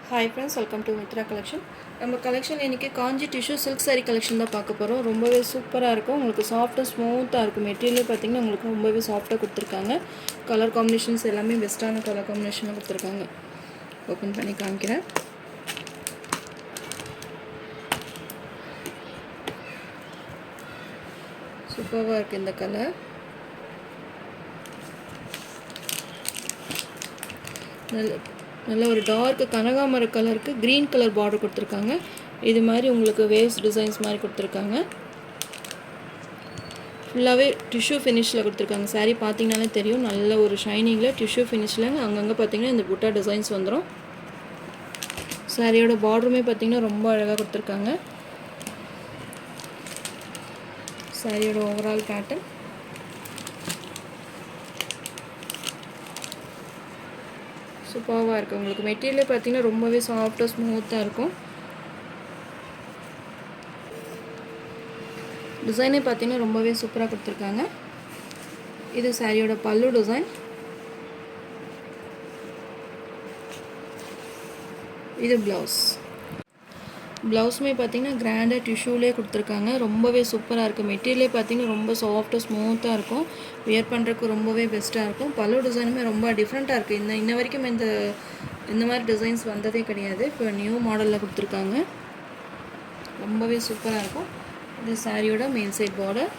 Hi friends, welcome to Mithra collection. நம்ம collection இன்றைக்கி Kanchi tissue silk sari collection தான் பார்க்க போகிறோம். ரொம்பவே சூப்பராக இருக்கும். உங்களுக்கு சாஃப்ட்டாக ஸ்மூத்தாக இருக்கும். மெட்டீரியல் பார்த்திங்கன்னா உங்களுக்கு ரொம்பவே சாஃப்ட்டாக கொடுத்துருக்காங்க. கலர் காம்பினேஷன்ஸ் எல்லாமே பெஸ்ட்டான கலர் காம்பினேஷனாக கொடுத்துருக்காங்க. ஓப்பன் பண்ணி காமிக்கிறேன். சூப்பராக இருக்குது இந்த கலர். நல்ல ஒரு டார்க் கனகாமர கலருக்கு க்ரீன் கலர் பார்டர் கொடுத்துருக்காங்க. இது மாதிரி உங்களுக்கு வேவ்ஸ் டிசைன்ஸ் மாதிரி கொடுத்துருக்காங்க. ஃபுல்லாகவே டிஷ்யூ ஃபினிஷில் கொடுத்துருக்காங்க. சாரீ பார்த்தீங்கனாலே தெரியும், நல்ல ஒரு ஷைனிங்கில் டிஷ்யூ ஃபினிஷில் அங்கங்கே பார்த்தீங்கன்னா இந்த புட்டா டிசைன்ஸ் வந்துடும். சாரியோட பார்டருமே பார்த்தீங்கன்னா ரொம்ப அழகாக கொடுத்துருக்காங்க. சாரியோட ஓவரால் பேட்டர்ன் சூப்பராக இருக்குது. உங்களுக்கு மெட்டீரியல் பார்த்தீங்கன்னா ரொம்பவே சாஃப்டாக ஸ்மூத்தாக இருக்கும். டிசைனே பார்த்தீங்கன்னா ரொம்பவே சூப்பராக கொடுத்துருக்காங்க. இது சாரியோட பல்லு டிசைன். இது ப்ளவுஸுமே பார்த்தீங்கன்னா கிராண்டாக டிஷ்யூலே கொடுத்துருக்காங்க. ரொம்பவே சூப்பராக இருக்குது. மெட்டீரியலே பார்த்தீங்கன்னா ரொம்ப சாஃப்டாக ஸ்மூத்தாக இருக்கும். வியர் பண்ணுறதுக்கு ரொம்பவே பெஸ்ட்டாக இருக்கும். பல்லு டிசைனுமே ரொம்ப டிஃப்ரெண்ட்டாக இருக்குது. இன்ன வரைக்கும் இந்த மாதிரி டிசைன்ஸ் வந்ததே கிடையாது. இப்போ நியூ மாடலில் கொடுத்துருக்காங்க. ரொம்பவே சூப்பராக இருக்கும். இது சாரியோட மெயின் சைட் பார்டர்.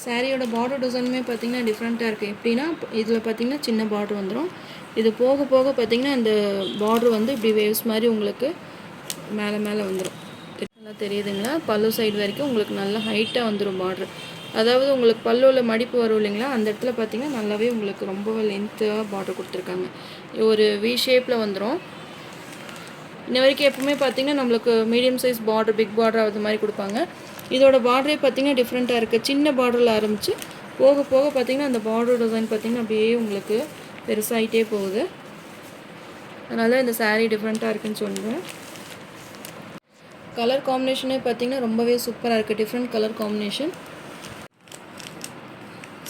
சாரியோட பார்டர் டிசைனுமே பார்த்திங்கன்னா டிஃப்ரெண்ட்டாக இருக்குது. எப்படின்னா இதில் பார்த்திங்கன்னா சின்ன பார்டர் வந்துடும். இது போக போக பார்த்திங்கன்னா இந்த பார்டர் வந்து இப்படி வேவ்ஸ் மாதிரி உங்களுக்கு மேலே வந்துடும். நல்லா தெரியுதுங்களா? பல்லு சைடு வரைக்கும் உங்களுக்கு நல்லா ஹைட்டாக வந்துடும் பார்டர். அதாவது உங்களுக்கு பல்லுவில் மடிப்பு வரும் இல்லைங்களா, அந்த இடத்துல பார்த்திங்கன்னா நல்லாவே உங்களுக்கு ரொம்ப லென்த்தாக பார்டர் கொடுத்துருக்காங்க. ஒரு வி ஷேப்பில் வந்துடும். இன்ன வரைக்கும் எப்பவுமே பார்த்திங்கன்னா நம்மளுக்கு medium size border, big border அது மாதிரி கொடுப்பாங்க. இதோட பார்டரே பார்த்திங்கன்னா டிஃப்ரெண்ட்டாக இருக்குது. சின்ன பார்டரில் ஆரம்பித்து போக போக பார்த்திங்கன்னா அந்த பார்டர் டிசைன் பார்த்திங்கன்னா அப்படியே உங்களுக்கு பெருசாகிட்டே போகுது. அதனால் இந்த சாரீ டிஃப்ரெண்ட்டாக இருக்குதுன்னு சொல்லுவேன். கலர் காம்பினேஷனே பார்த்திங்கன்னா ரொம்பவே சூப்பராக இருக்குது. Different colour combination.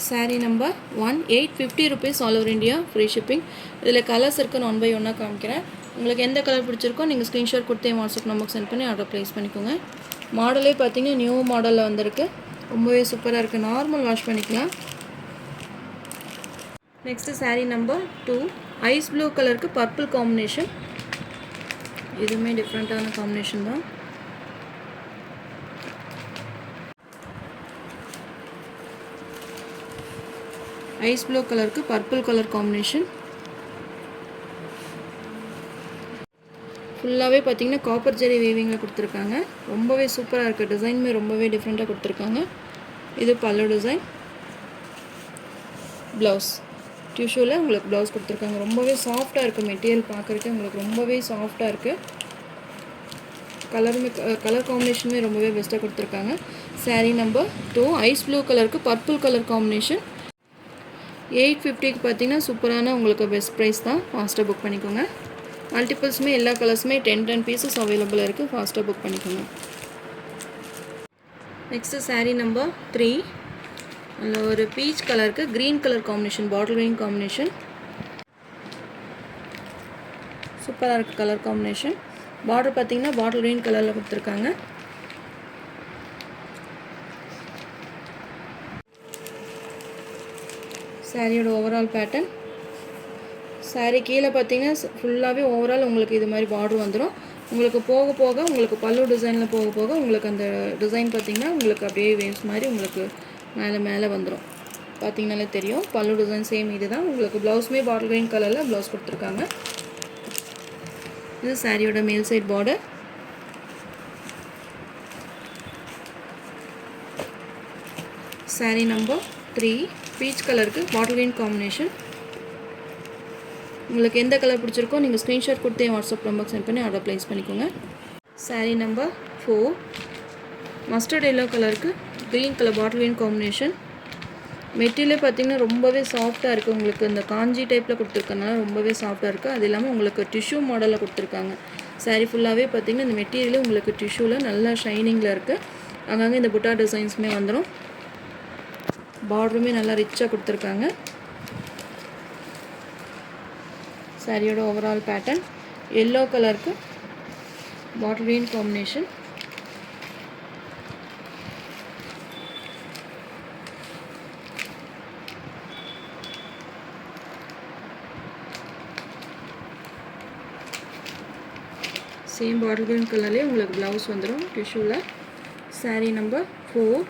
Sari number 1, 850 rupees all over India, free shipping. இதில் கலர்ஸ் இருக்குன்னு 1 by 1 காமிக்கிறேன். உங்களுக்கு எந்த கலர் பிடிச்சிருக்கோ நீங்கள் ஸ்க்ரீன்ஷாட் கொடுத்து வாட்ஸ்அப் நம்பருக்கு சென்ட் பண்ணி ஆர்டர் ப்ளேஸ் பண்ணிக்கோங்க. மாடலே பார்த்தீங்கன்னா நியூ மாடலில் வந்திருக்கு. ரொம்பவே சூப்பராக இருக்குது. நார்மல் வாஷ் பண்ணிக்கலாம். Next sari number 2, ice blue கலருக்கு பர்பிள் காம்பினேஷன். இதுவுமே டிஃப்ரெண்ட்டான காம்பினேஷன் தான். ஐஸ் ப்ளூ கலருக்கு பர்பிள் கலர் காம்பினேஷன். ஃபுல்லாகவே பார்த்தீங்கன்னா காப்பர் ஜெரி வீவிங்கில் கொடுத்துருக்காங்க. ரொம்பவே சூப்பராக இருக்குது. டிசைனுமே ரொம்பவே டிஃப்ரெண்ட்டாக கொடுத்துருக்காங்க. இது பல்லு டிசைன். ப்ளவுஸ் டிஷ்யூவில் உங்களுக்கு ப்ளவுஸ் கொடுத்துருக்காங்க. ரொம்பவே சாஃப்டாக இருக்குது. மெட்டீரியல் பார்க்குறதுக்கு உங்களுக்கு ரொம்பவே சாஃப்டாக இருக்குது. கலர் காம்பினேஷனுமே ரொம்பவே பெஸ்ட்டாக கொடுத்துருக்காங்க. சாரீ நம்பர் 2, ஐஸ் ப்ளூ கலருக்கு பர்பிள் கலர் காம்பினேஷன். 850க்கு பார்த்தீங்கன்னா சூப்பரான உங்களுக்கு பெஸ்ட் ப்ரைஸ் தான். ஃபாஸ்ட்டாக புக் பண்ணிக்கோங்க. மல்டிபிள்ஸுமே எல்லா கலர்ஸுமே 10 பீசஸ் அவைலபிள் இருக்குது. ஃபாஸ்ட்டாக புக் பண்ணிக்கோங்க. நெக்ஸ்ட்டு சாரீ நம்பர் 3, அதில் ஒரு பீச் கலருக்கு க்ரீன் கலர் காம்பினேஷன், பாட்டில் க்ரீன் காம்பினேஷன். சூப்பராக இருக்குது கலர் காம்பினேஷன். பார்டர் பார்த்திங்கன்னா பாட்டில் க்ரீன் கலரில் கொடுத்துருக்காங்க. சாரியோட ஓவரால் பேட்டர்ன். சாரீ கீழே பார்த்தீங்கன்னா ஃபுல்லாகவே ஓவரால் உங்களுக்கு இது மாதிரி பார்டர் வந்துடும். உங்களுக்கு போக போக உங்களுக்கு பல்லு டிசைனில் போக போக உங்களுக்கு அந்த டிசைன் பார்த்திங்கன்னா உங்களுக்கு அப்படியே வேவ்ஸ் மாதிரி உங்களுக்கு மேலே வந்துடும். பார்த்திங்கனாலே தெரியும். பல்லு டிசைன் சேம் இது தான். உங்களுக்கு ப்ளவுஸுமே பாட்டில் க்ரீன் கலரில் ப்ளவுஸ் கொடுத்துருக்காங்க. இது சாரியோட மேல் side border. Sari number 3, peach கலருக்கு பாட்டில் க்ரீன் காம்பினேஷன். உங்களுக்கு எந்த கலர் பிடிச்சிருக்கோ நீங்கள் ஸ்க்ரீன்ஷாட் கொடுத்து வாட்ஸ்அப் நம்பருக்கு சென்ட் பண்ணி ஆர்டர் ப்ளேஸ் பண்ணிக்கோங்க. சாரீ நம்பர் 4, மஸ்டர்ட் எல்லோ கலருக்கு green colour bottle green combination. மெட்டீரியலே பார்த்திங்கன்னா ரொம்பவே சாஃப்டாக இருக்குது. உங்களுக்கு இந்த காஞ்சி டைப்பில் கொடுத்துருக்கனால ரொம்பவே சாஃப்டாக இருக்குது. அது இல்லாமல் உங்களுக்கு டிஷ்யூ மாடலில் கொடுத்துருக்காங்க. சாரீ ஃபுல்லாகவே பார்த்திங்கன்னா இந்த மெட்டீரியலே உங்களுக்கு டிஷ்யூவில் நல்லா ஷைனிங்கில் இருக்குது. அங்கங்கே இந்த புட்டா டிசைன்ஸுமே வந்துடும். பார்டருமே நல்லா ரிச்சாக கொடுத்துருக்காங்க. சாரியோட ஓவரால் பேட்டர்ன் எல்லோ கலருக்கு bottle green combination. Same bottle green கலர்லேயே உங்களுக்கு ப்ளவுஸ் வந்துடும் டிஷ்யூவில். Sari number 4.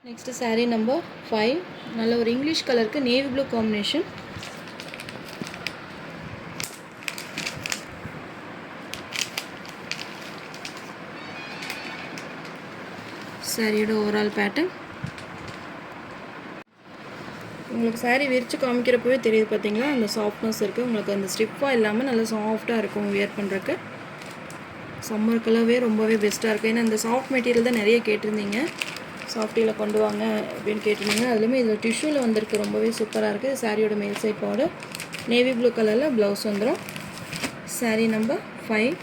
Next sari number 5. நல்ல ஒரு இங்கிலீஷ் கலருக்கு நேவி ப்ளூ காம்பினேஷன். சாரியோட ஓவரால் பேட்டர்ன் உங்களுக்கு சாரீ விரித்து காமிக்கிறப்பவே தெரியுது பார்த்தீங்களா, அந்த சாஃப்ட்னஸ் இருக்குது. உங்களுக்கு அந்த ஸ்டிஃபாக இல்லாமல் நல்லா சாஃப்டாக இருக்கும் வியர் பண்ணுறக்கு. சம்மருக்கெல்லாமே ரொம்பவே பெஸ்ட்டாக இருக்குது. ஏன்னா இந்த சாஃப்ட் மெட்டீரியல் தான் நிறைய கேட்டிருந்தீங்க, சாஃப்டியில் கொண்டு வாங்க அப்படின்னு கேட்டிருந்தீங்க. அதுலேயுமே இதில் டிஷ்யூவில் வந்திருக்கு, ரொம்பவே சூப்பராக இருக்குது. சாரியோட மேல் சைட் பார்டர் நேவி ப்ளூ கலரில் ப்ளவுஸ் வந்துடும். Sari number 5.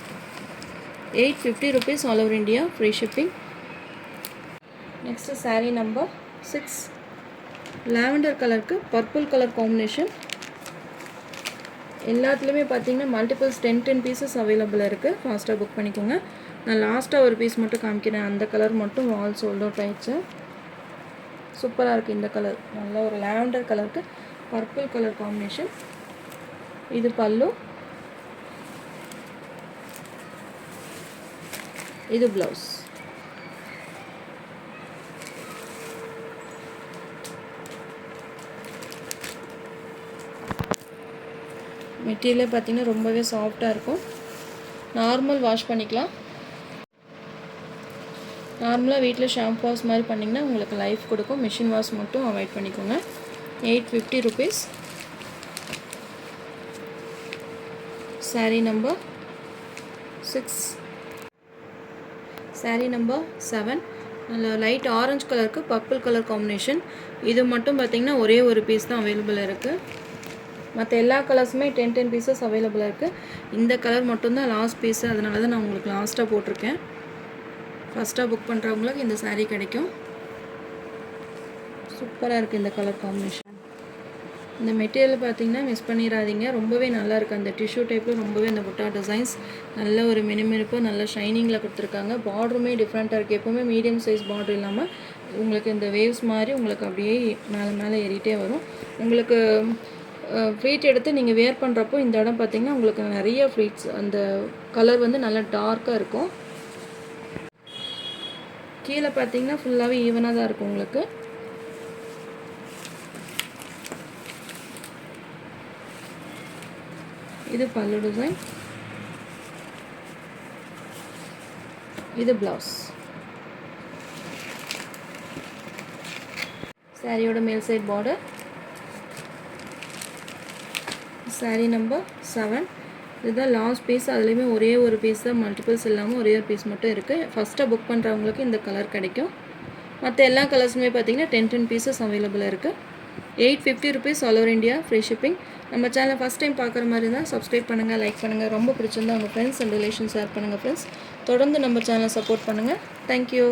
850 rupees all over India, free shipping. Next sari number 6. Lavender கலருக்கு பர்பிள் கலர் காம்பினேஷன். எல்லாத்துலேயுமே பார்த்தீங்கன்னா மல்டிபிள்ஸ் 10 பீசஸ் அவைலபிள் இருக்குது. ஃபாஸ்ட்டாக புக் பண்ணிக்கோங்க. நான் லாஸ்ட்டாக ஒரு பீஸ் மட்டும் காமிக்கிறேன். அந்த கலர் மட்டும் வால் சோல்ட் அவுட் ஆயிடுச்சு. சூப்பராக இருக்குது இந்த கலர். நல்ல ஒரு லாவெண்டர் கலருக்கு பர்பிள் கலர் காம்பினேஷன். இது பல்லு, இது ப்ளவுஸ். மெட்டீரியலே பார்த்திங்கன்னா ரொம்பவே சாஃப்டாக இருக்கும். நார்மல் வாஷ் பண்ணிக்கலாம். நார்மலாக வீட்டில் ஷாம்பு வாஷ் மாதிரி பண்ணிங்கன்னா உங்களுக்கு லைஃப் கொடுக்கும். மிஷின் வாஷ் மட்டும் அவாய்ட் பண்ணிக்கோங்க. 850 rupees. Sari number 6. Sari number 7. நல்ல லைட் ஆரஞ்சு கலருக்கு பர்பிள் கலர் காம்பினேஷன். இது மட்டும் பார்த்திங்கன்னா ஒரே ஒரு பீஸ் தான் அவைலபிள் இருக்குது. மற்ற எல்லா கலர்ஸுமே 10 பீசஸ் அவைலபிளாக இருக்குது. இந்த கலர் மட்டும்தான் லாஸ்ட் பீஸு, அதனால தான் நான் உங்களுக்கு லாஸ்ட்டாக போட்டிருக்கேன். ஃபஸ்ட்டாக புக் பண்ணுறவங்களுக்கு இந்த சாரீ கிடைக்கும். சூப்பராக இருக்குது இந்த கலர் காம்பினேஷன். இந்த மெட்டீரியல் பார்த்திங்கன்னா மிஸ் பண்ணிடாதீங்க, ரொம்பவே நல்லா இருக்குது. அந்த டிஷ்யூ டைப்பில் ரொம்பவே அந்த புட்டா டிசைன்ஸ் நல்ல ஒரு மினுமினுப்பு, நல்ல ஷைனிங்கில் கொடுத்துருக்காங்க. பார்டருமே டிஃப்ரெண்ட்டாக இருக்குது. எப்போவுமே மீடியம் சைஸ் பார்டர் இல்லாமல் உங்களுக்கு இந்த வேவ்ஸ் மாதிரி உங்களுக்கு அப்படியே மேலே மேலே ஏறிட்டே வரும். உங்களுக்கு ஃப்ளீட் எடுத்து நீங்கள் வேர் பண்ணுறப்போ இந்த இடம் பார்த்திங்கன்னா உங்களுக்கு நிறைய ஃப்ளீட்ஸ், அந்த கலர் வந்து நல்லா டார்க்காக இருக்கும். கீழே பார்த்திங்கன்னா ஃபுல்லாகவே ஈவனாக தான் இருக்கும் உங்களுக்கு. இது பல்லு டிசைன், இது ப்ளவுஸ். சாரியோட மேல் சைட் பார்டர். சாரீ நம்பர் 7. இதுதான் லாஸ்ட் பீஸ். அதுலேயுமே ஒரே ஒரு பீஸ் தான், மல்டிபிள்ஸ் இல்லாமல் ஒரே ஒரு பீஸ் மட்டும் இருக்குது. ஃபஸ்ட்டாக புக் பண்ணுறவங்களுக்கு இந்த கலர் கிடைக்கும். மற்ற எல்லா கலர்ஸுமே பார்த்திங்கன்னா 10 பீசஸ் அவைலபிளாக இருக்குது. 850 rupees all over India, free shipping. நம்ம சேனலை ஃபஸ்ட் டைம் பார்க்குற மாதிரி இருந்தால் சப்ஸ்கிரைப் பண்ணுங்கள், லைக் பண்ணுங்கள். ரொம்ப பிடிச்சிருந்தா உங்கள் ஃப்ரெண்ட்ஸ் அண்ட் ரிலேஷன்ஸ் ஷேர் பண்ணுங்கள் ஃப்ரெண்ட்ஸ். தொடர்ந்து நம்ம சேனலை சப்போர்ட் பண்ணுங்கள். தேங்க்யூ.